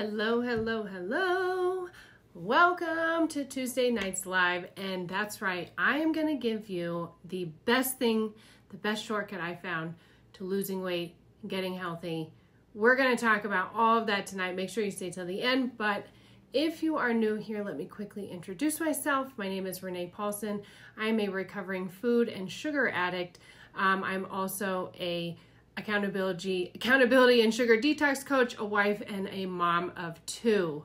Hello, hello, hello. Welcome to Tuesday Nights Live. And that's right, I am going to give you the best thing, the best shortcut I found to losing weight and getting healthy. We're going to talk about all of that tonight. Make sure you stay till the end. But if you are new here, let me quickly introduce myself. My name is Renee Paulson. I'm a recovering food and sugar addict. I'm also a accountability and sugar detox coach, a wife, and a mom of two.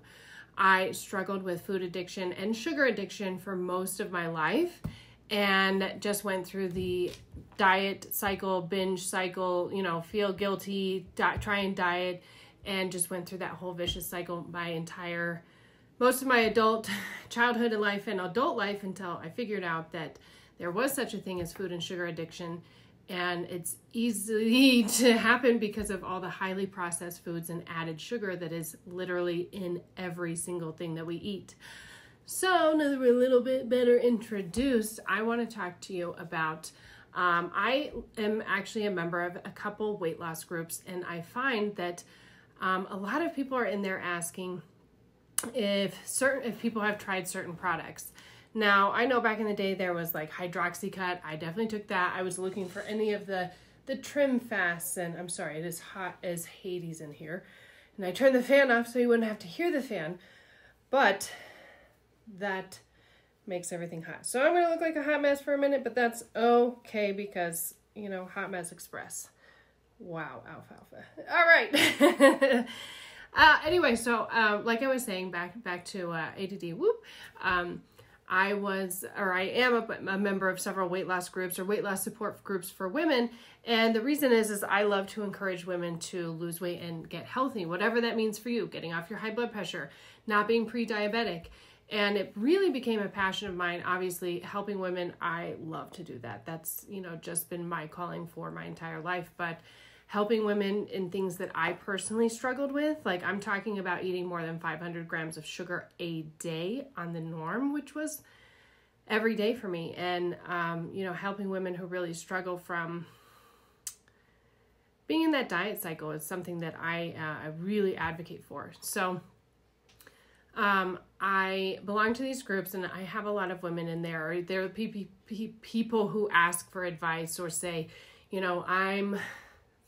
I struggled with food addiction and sugar addiction for most of my life and just went through the diet cycle, binge cycle, feel guilty, try and diet, and just went through that whole vicious cycle most of my adult childhood and life and adult life until I figured out that there was such a thing as food and sugar addiction. And it's easy to happen because of all the highly processed foods and added sugar that is literally in every single thing that we eat. So now that we're a little bit better introduced, I want to talk to you about, I am actually a member of a couple weight loss groups, and I find that a lot of people are in there asking if people have tried certain products. Now, I know back in the day there was like Hydroxycut. I definitely took that. I was looking for any of the Trim Fasts, and I'm sorry, it is hot as Hades in here. And I turned the fan off so you wouldn't have to hear the fan, but that makes everything hot. So I'm going to look like a hot mess for a minute, but that's okay because, Hot Mess Express. Wow, alfalfa. All right. Anyway, so like I was saying, back to ADD, whoop. I am a member of several weight loss groups or weight loss support groups for women. And the reason is I love to encourage women to lose weight and get healthy, whatever that means for you, getting off your high blood pressure, not being pre-diabetic. And it really became a passion of mine. Obviously, helping women, I love to do that. That's, just been my calling for my entire life. But helping women in things that I personally struggled with, like I'm talking about eating more than 500 grams of sugar a day on the norm, which was every day for me. And, helping women who really struggle from being in that diet cycle is something that I really advocate for. So I belong to these groups, and I have a lot of women in there. There are people who ask for advice or say, I'm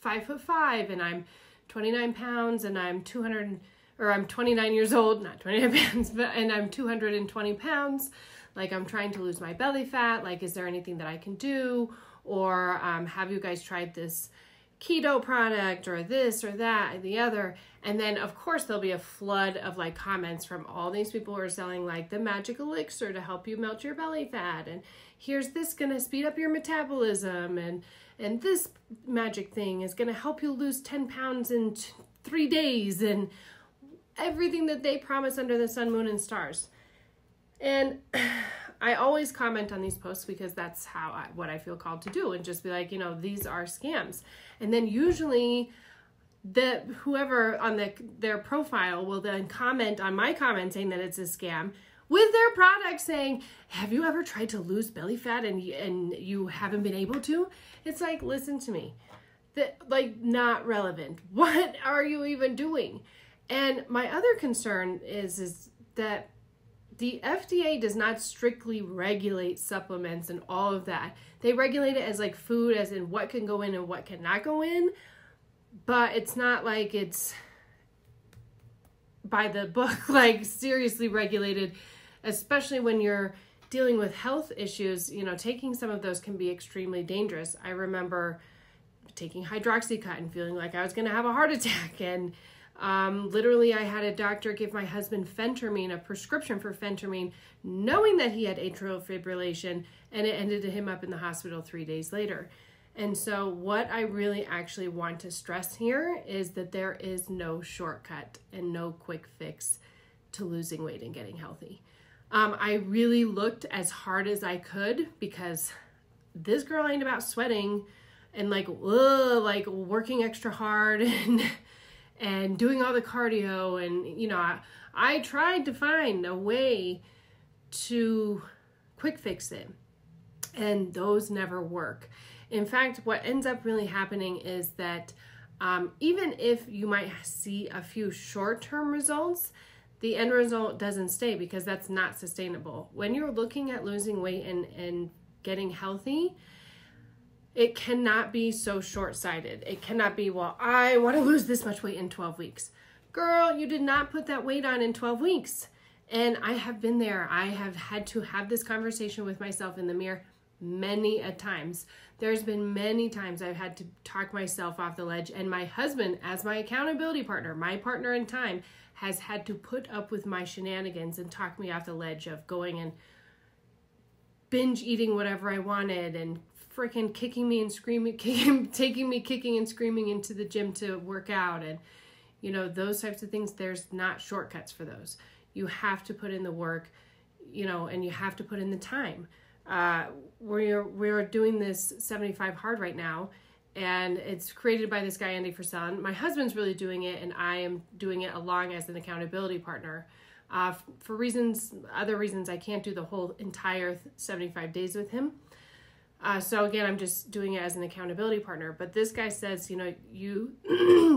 5'5" and I'm 29 pounds and I'm 29 years old, not 29 pounds, and I'm 220 pounds. Like, I'm trying to lose my belly fat. Like, is there anything that I can do? Or have you guys tried this keto product or this or that and the other? And then of course there'll be a flood of like comments from all these people who are selling like the magic elixir to help you melt your belly fat, and here's this gonna speed up your metabolism, and this magic thing is gonna help you lose 10 pounds in 3 days, and everything that they promise under the sun, moon, and stars. And I always comment on these posts because that's what I feel called to do, and just be like, these are scams. And then usually whoever on their profile will then comment on my comment saying that it's a scam with their product, saying, have you ever tried to lose belly fat and you haven't been able to? It's like, listen to me. Not relevant. What are you even doing? And my other concern is that the FDA does not strictly regulate supplements and all of that. They regulate it as like food, as in what can go in and what cannot go in. But it's not like it's by the book, like seriously regulated, especially when you're dealing with health issues. Taking some of those can be extremely dangerous. I remember taking Hydroxycut and feeling like I was going to have a heart attack, and literally I had a doctor give my husband phentermine, a prescription for phentermine, knowing that he had atrial fibrillation, and it ended him up in the hospital 3 days later. And so what I really actually want to stress here is that there is no shortcut and no quick fix to losing weight and getting healthy. I really looked as hard as I could because this girl ain't about sweating and like working extra hard and doing all the cardio. And, I tried to find a way to quick fix it, and those never work. In fact, what ends up really happening is that Even if you might see a few short-term results, the end result doesn't stay because that's not sustainable. When you're looking at losing weight and getting healthy, it cannot be so short-sighted. It cannot be, well, I want to lose this much weight in 12 weeks. Girl, you did not put that weight on in 12 weeks. And I have been there. I have had to have this conversation with myself in the mirror many a times. There's been many times I've had to talk myself off the ledge, and my husband, as my accountability partner, my partner in time, has had to put up with my shenanigans and talk me off the ledge of going and binge eating whatever I wanted and freaking kicking me and screaming, taking me kicking and screaming into the gym to work out. And, you know, those types of things, there's not shortcuts for those. You have to put in the work, you know, and you have to put in the time. We're doing this 75 hard right now, and it's created by this guy, Andy Frisell. My husband's really doing it, and I am doing it along as an accountability partner. For other reasons, I can't do the whole entire 75 days with him. So again, I'm just doing it as an accountability partner. But this guy says, you know,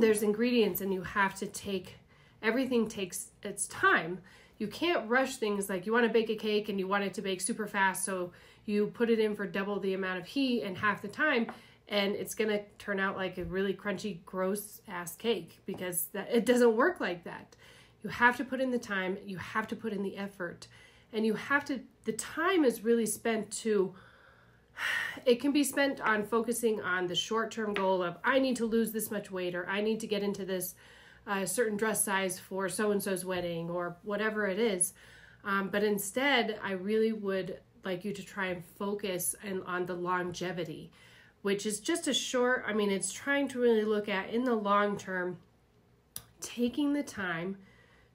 there's ingredients, and you have to everything takes its time. You can't rush things. Like, you want to bake a cake and you want it to bake super fast, so you put it in for double the amount of heat and half the time, and it's going to turn out like a really crunchy, gross ass cake, because it doesn't work like that. You have to put in the time, you have to put in the effort, and the time is really spent it can be spent on focusing on the short-term goal of, I need to lose this much weight, or I need to get into this certain dress size for so-and-so's wedding, or whatever it is. But instead, I really would like you to try and focus on the longevity, which is just it's trying to really look at, in the long term, taking the time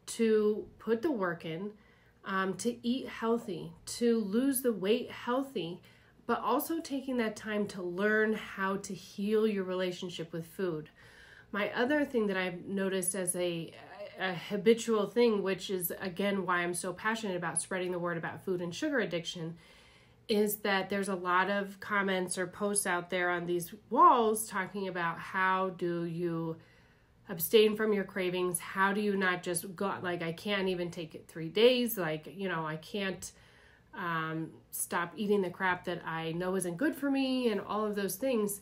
to put the work in, to eat healthy, to lose the weight healthy, but also taking that time to learn how to heal your relationship with food. My other thing that I've noticed as a habitual thing, which is again why I'm so passionate about spreading the word about food and sugar addiction, is that there's a lot of comments or posts out there on these walls talking about, how do you abstain from your cravings? How do you not just go, like, I can't even take it 3 days. Like, you know, I can't stop eating the crap that I know isn't good for me, and all of those things.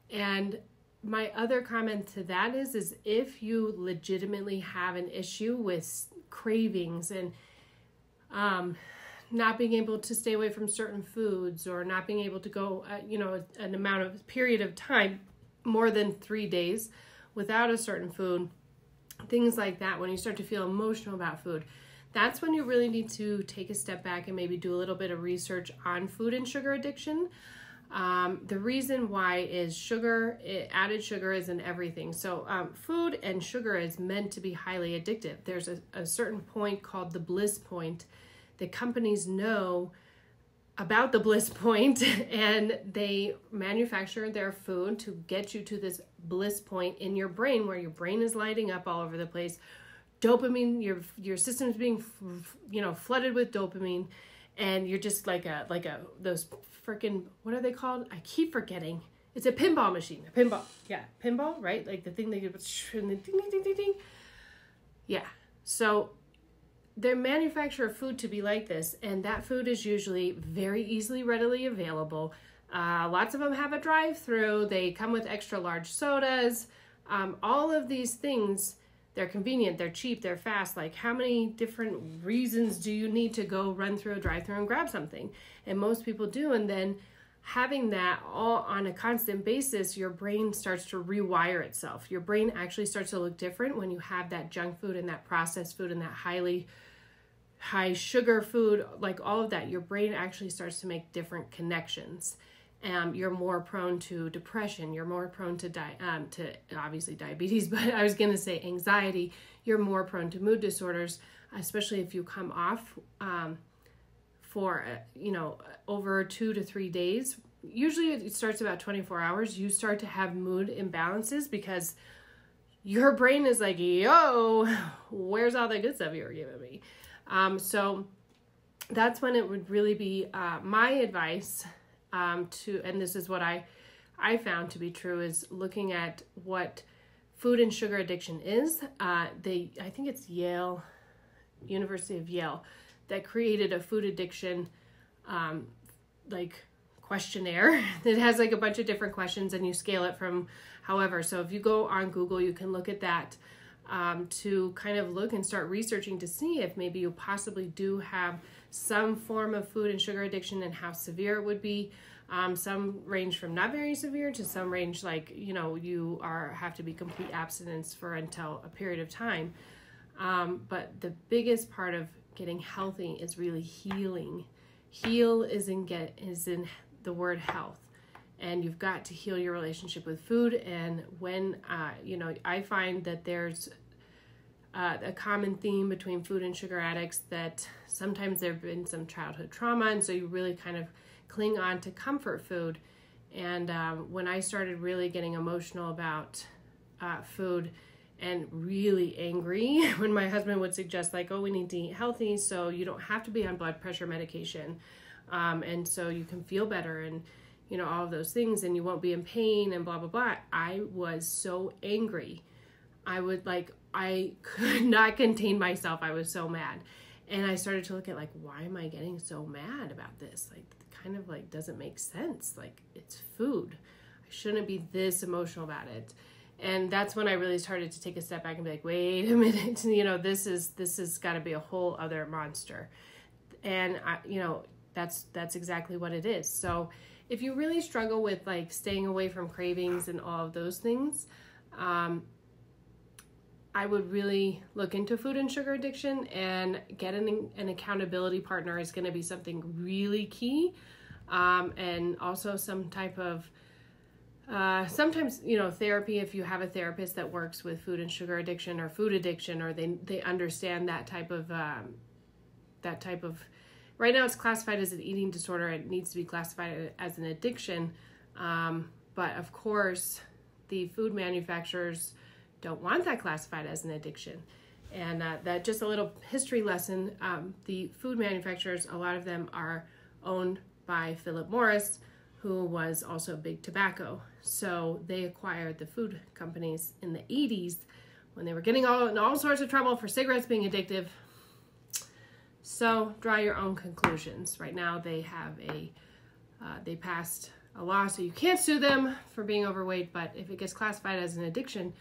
And my other comment to that is if you legitimately have an issue with cravings and not being able to stay away from certain foods, or not being able to go, an period of time, more than 3 days without a certain food, things like that, when you start to feel emotional about food, that's when you really need to take a step back and maybe do a little bit of research on food and sugar addiction. The reason why is added sugar is in everything. So food and sugar is meant to be highly addictive. There's a certain point called the bliss point. The companies know about the bliss point, and they manufacture their food to get you to this bliss point in your brain, where your brain is lighting up all over the place. Dopamine, your system's being, flooded with dopamine, and you're just like those freaking, what are they called? I keep forgetting. It's a pinball machine. Pinball, right? Like the thing they do, and the ding, ding, ding, ding, ding. Yeah. So they manufacture food to be like this, and that food is usually very easily, readily available. Lots of them have a drive-through. They come with extra large sodas. All of these things, they're convenient, they're cheap, they're fast. Like, how many different reasons do you need to go run through a drive-through and grab something? And most people do. And then having that all on a constant basis, your brain starts to rewire itself. Your brain actually starts to look different when you have that junk food and that processed food and that high sugar food, like all of that. Your brain actually starts to make different connections. You're more prone to depression. You're more prone to obviously diabetes, but I was going to say anxiety. You're more prone to mood disorders, especially if you come off for over 2 to 3 days. Usually it starts about 24 hours. You start to have mood imbalances because your brain is like, yo, where's all the good stuff you were giving me? So that's when it would really be my advice and this is what I found to be true, is looking at what food and sugar addiction is. I think it's University of Yale, that created a food addiction like questionnaire that has like a bunch of different questions, and you scale it from however. So if you go on Google, you can look at that to kind of look and start researching to see if maybe you possibly do have some form of food and sugar addiction and how severe it would be. Some range from not very severe to some range like, you have to be complete abstinence for until a period of time. But the biggest part of getting healthy is really healing. Heal is in the word health. And you've got to heal your relationship with food. And when, I find that there's a common theme between food and sugar addicts, that sometimes there have been some childhood trauma. And so you really kind of cling on to comfort food. And when I started really getting emotional about food and really angry when my husband would suggest like, oh, we need to eat healthy so you don't have to be on blood pressure medication. And so you can feel better and, all of those things, and you won't be in pain and blah, blah, blah. I was so angry. I could not contain myself. I was so mad. And I started to look at like, why am I getting so mad about this? Like, kind of like doesn't make sense. Like, it's food. I shouldn't be this emotional about it. And that's when I really started to take a step back and be like, wait a minute, this has got to be a whole other monster. And that's exactly what it is. So if you really struggle with like staying away from cravings and all of those things, I would really look into food and sugar addiction, and getting an accountability partner is going to be something really key. And also some type of, sometimes, therapy, if you have a therapist that works with food and sugar addiction or food addiction, or they understand that type of, right now it's classified as an eating disorder. It needs to be classified as an addiction. But of course, the food manufacturers don't want that classified as an addiction. And that just a little history lesson. The food manufacturers, a lot of them are owned by Philip Morris, who was also big tobacco. So they acquired the food companies in the 80s when they were getting in all sorts of trouble for cigarettes being addictive. So draw your own conclusions. Right now they have they passed a law so you can't sue them for being overweight, but if it gets classified as an addiction,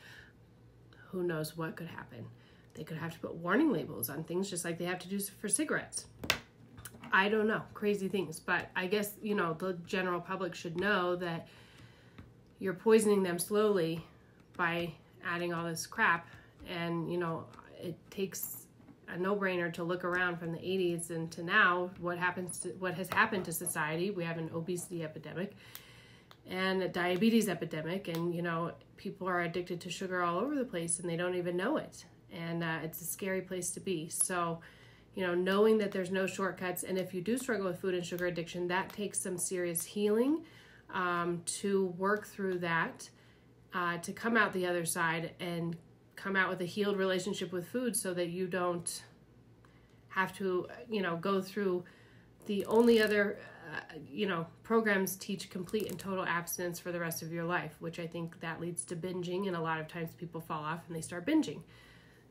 who knows what could happen. They could have to put warning labels on things just like they have to do for cigarettes. I don't know, crazy things, but I guess, the general public should know that you're poisoning them slowly by adding all this crap. And, it takes a no-brainer to look around from the 80s and to now, what has happened to society. We have an obesity epidemic and a diabetes epidemic, and, people are addicted to sugar all over the place and they don't even know it. And it's a scary place to be. So, knowing that there's no shortcuts, and if you do struggle with food and sugar addiction, that takes some serious healing to work through that, to come out the other side and come out with a healed relationship with food, so that you don't have to, go through the only other, programs teach complete and total abstinence for the rest of your life, which I think that leads to binging, and a lot of times people fall off and they start binging.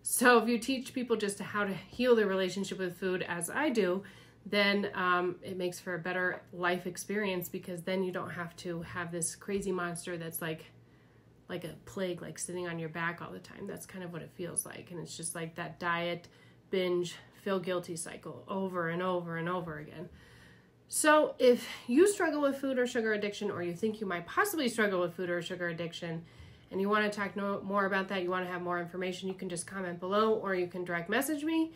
So if you teach people just how to heal their relationship with food, as I do, then it makes for a better life experience, because then you don't have to have this crazy monster that's like a plague, like sitting on your back all the time. That's kind of what it feels like. And it's just like that diet, binge, feel guilty cycle over and over and over again. So if you struggle with food or sugar addiction, or you think you might possibly struggle with food or sugar addiction, and you want to talk more about that, you want to have more information, you can just comment below, or you can direct message me,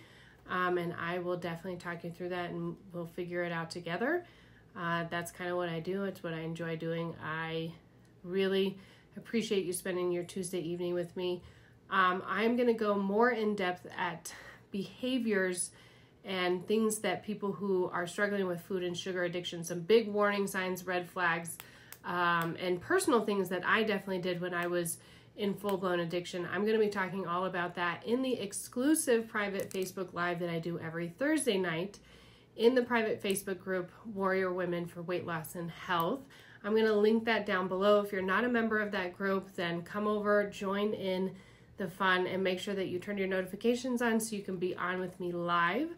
and I will definitely talk you through that, and we'll figure it out together. That's kind of what I do. It's what I enjoy doing. I really appreciate you spending your Tuesday evening with me. I'm going to go more in depth at behaviors and things that people who are struggling with food and sugar addiction, some big warning signs, red flags, and personal things that I definitely did when I was in full-blown addiction. I'm going to be talking all about that in the exclusive private Facebook Live that I do every Thursday night in the private Facebook group, Warrior Women for Weight Loss and Health. I'm going to link that down below. If you're not a member of that group, then come over, join in the fun, and make sure that you turn your notifications on so you can be on with me live.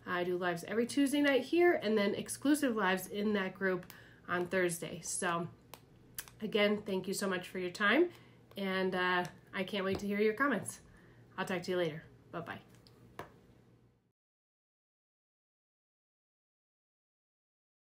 I do lives every Tuesday night here, and then exclusive lives in that group on Thursday. So again, thank you so much for your time, and I can't wait to hear your comments. I'll talk to you later. Bye-bye.